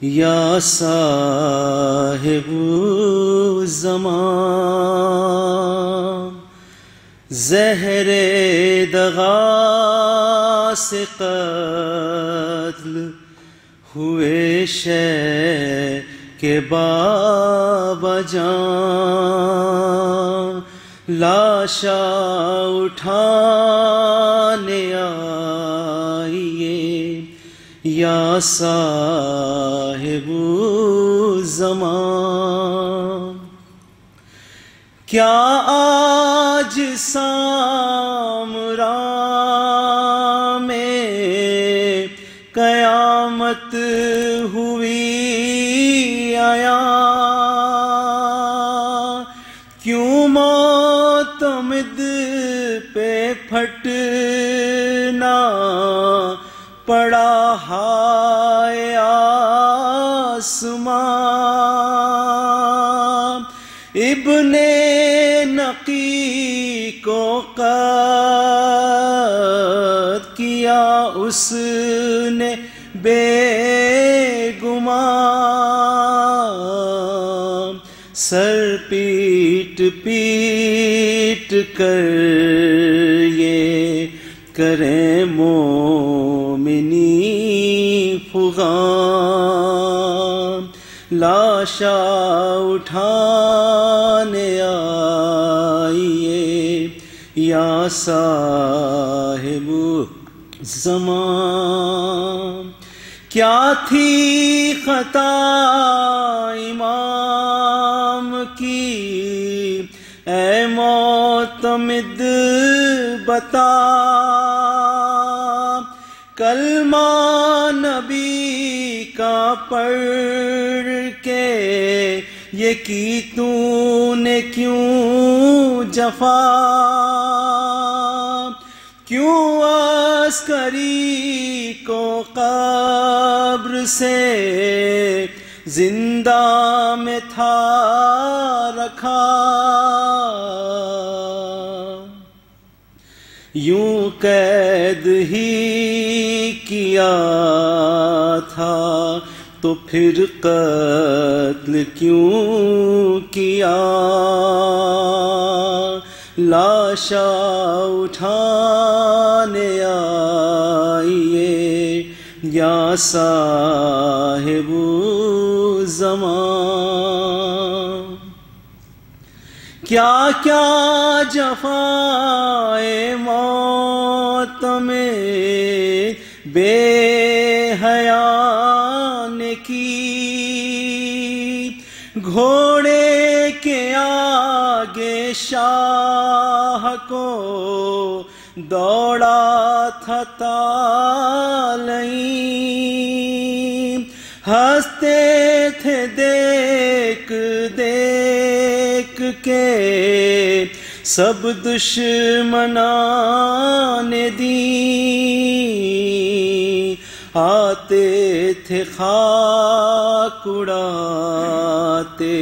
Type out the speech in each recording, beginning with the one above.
یا صاحب زمان، زہر دغا سے قتل ہوئے شے کے بابا جان، لاشا اٹھانے آئیے یا صاحب زمان۔ کیا آج سامراں میں قیامت ہوئی آیا، کیوں معتمد پہ پھٹنا پڑا ہائے آسمان، ابن نقی کو قتل کیا اس نے بے گمان، سر پیٹ پیٹ کر یہ کریں مومنی فغان، لاشا اٹھانے آئیے یا صاحب زمان۔ کیا تھی خطا امام کی اے معتمد بتا، کلمہ نبی کا پڑھ کے یہ کی تو نے کیوں جفا، کیوں عسکری کو قبر سے زندہ میں تھا رکھا، یوں قید ہی کیا تھا تو پھر قتل کیوں کیا، لاشا اٹھانے آئیے یا صاحب زمان۔ کیا کیا جفائے موت میں بے حیا نے کی، گھوڑے کے آگے شاہ کو دوڑا تھا طالعین، ہنستے تھے دیکھ دیکھ کے سب دشمنان دین، آتے تھے خاک اڑاتے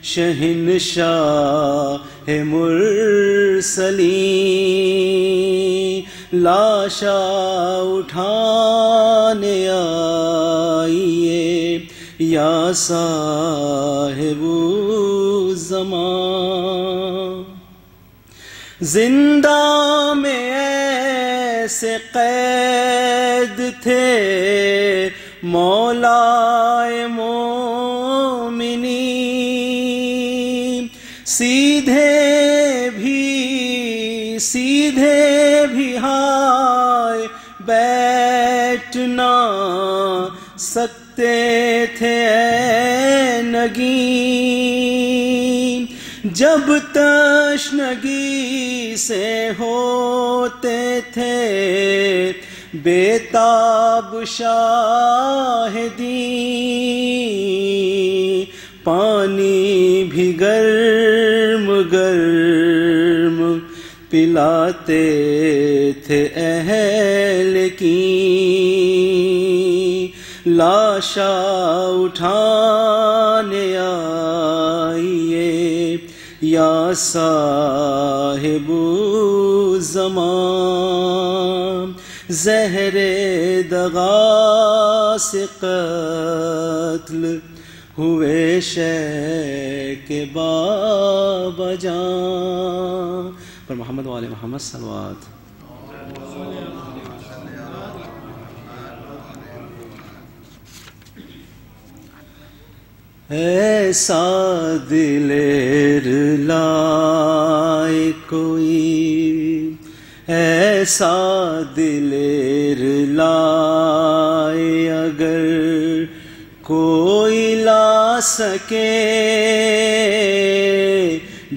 شہنشاہ مرسلین، لاشا اٹھانے آئیے یا صاحب زمان۔ زندہ میں ایسے قید تھے مولا مومنین، سیدھے بھی ہائے بیٹھ نہ سکتے تھے اے نگین، جب تشنگی سے ہوتے تھے بیتاب شاہدین، پانی بھی گرم گرم پلاتے تھے اہل کی، لاشا اٹھانے آئیے یا صاحب زمان۔ زہر دغا سے قتل ہوئے شے کے بابا جان پر محمد و آل محمد صلوات. ایسا دلیر لائے کوئی، ایسا دلیر لائے اگر کوئی لا سکے،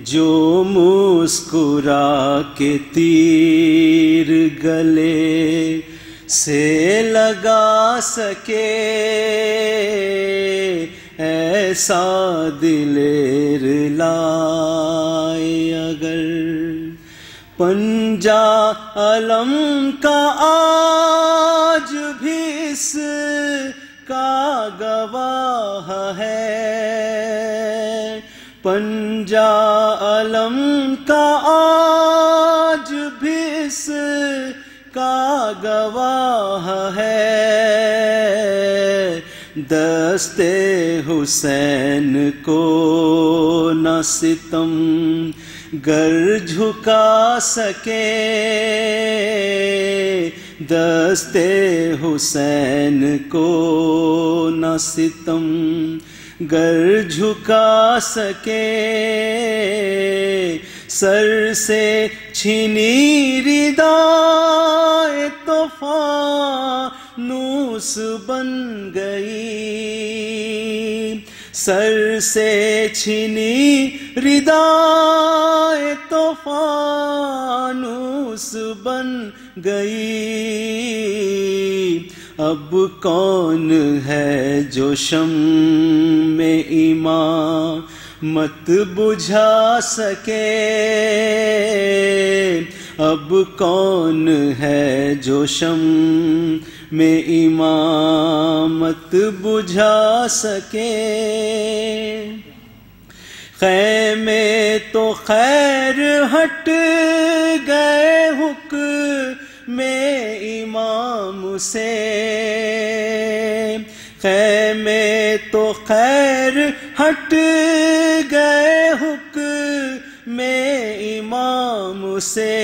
جو مسکرا کے تیر گلے سے لگا سکے، ایسا دلیر لائے اگر. پنجہ علم کا آج بھی اس کا گواہ ہے، پنجہ علم کا آج بھی اس کا گواہ ہے. دست حسین کو نہ ستم گر جھکا سکے، دست حسین کو نہ ستم گر جھکا سکے. سر سے چھینی ردائے تو فانوس بن گئی، سر سے چھینی ردائے تو فانوس بن گئی. اب کون ہے جو شمع ایمان مت بجھا سکے، اب کون ہے جو شمع ایمان مت بجھا سکے. خیمے تو خیر ہٹ گئے حکم امام سے، خیمے تو خیر ہٹ گئے حکم امام سے.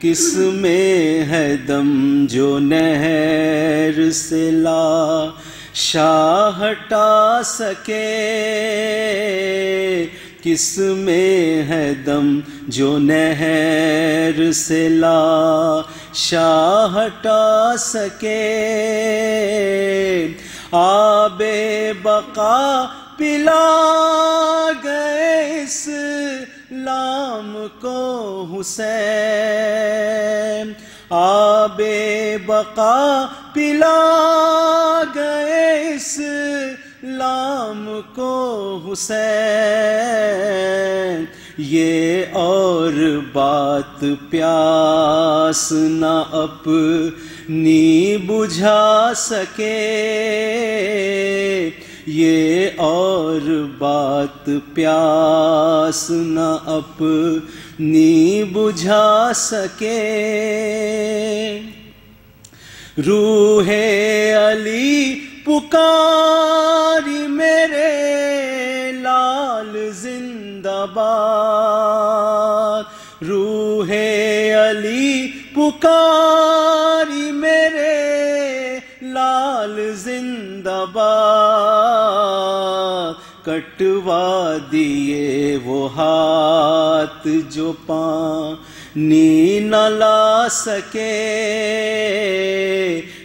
کس میں ہے دم جو نہر سے لا شاہ ہٹا سکے، کس میں ہے دم جو نہر سے لا شاہ ہٹا سکے. آب بقا پلا گئے اسلام کو حسین، آب بقا پلا گئے اسلام کو حسین. یہ اور بات پیاس نہ اپنی بجھا سکے، یہ اور بات پیاس نہ اپنی بجھا سکے. روح علی پکاری میرے لال زندہ باد، روح علی پکاری میرے لال زندہ باد. کٹوا دیے وہ ہاتھ جو پانی نہ لا سکے،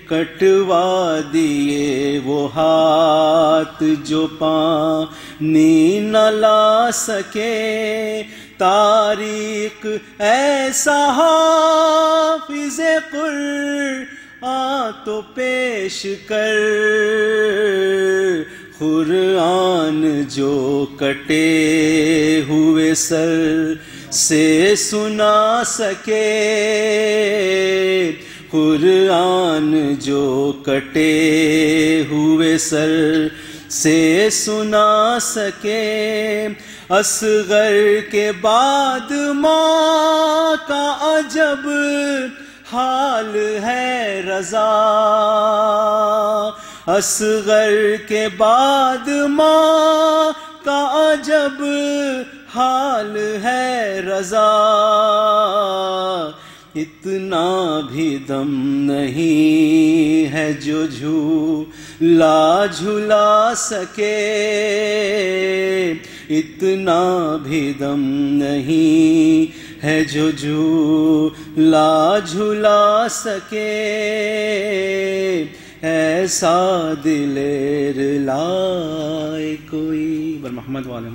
کٹوا دیے وہ ہاتھ جو پانی نہ لا سکے. تاریخ ایسا حافظ قرآن تو پیش کر، قرآن جو کٹے ہوئے سر سے سنا سکے، قرآن جو کٹے ہوئے سر سے سنا سکے. اصغر کے بعد ماں کا عجب حال ہے رضا، اصغر کے بعد ماں کا عجب حال ہے رضا، اتنا بھی دم نہیں ہے جو جھولا جھلا سکے، اتنا بھی دم نہیں ہے جو جھولا جھلا سکے، ایسا دلیر لائے کوئی بر محمد والے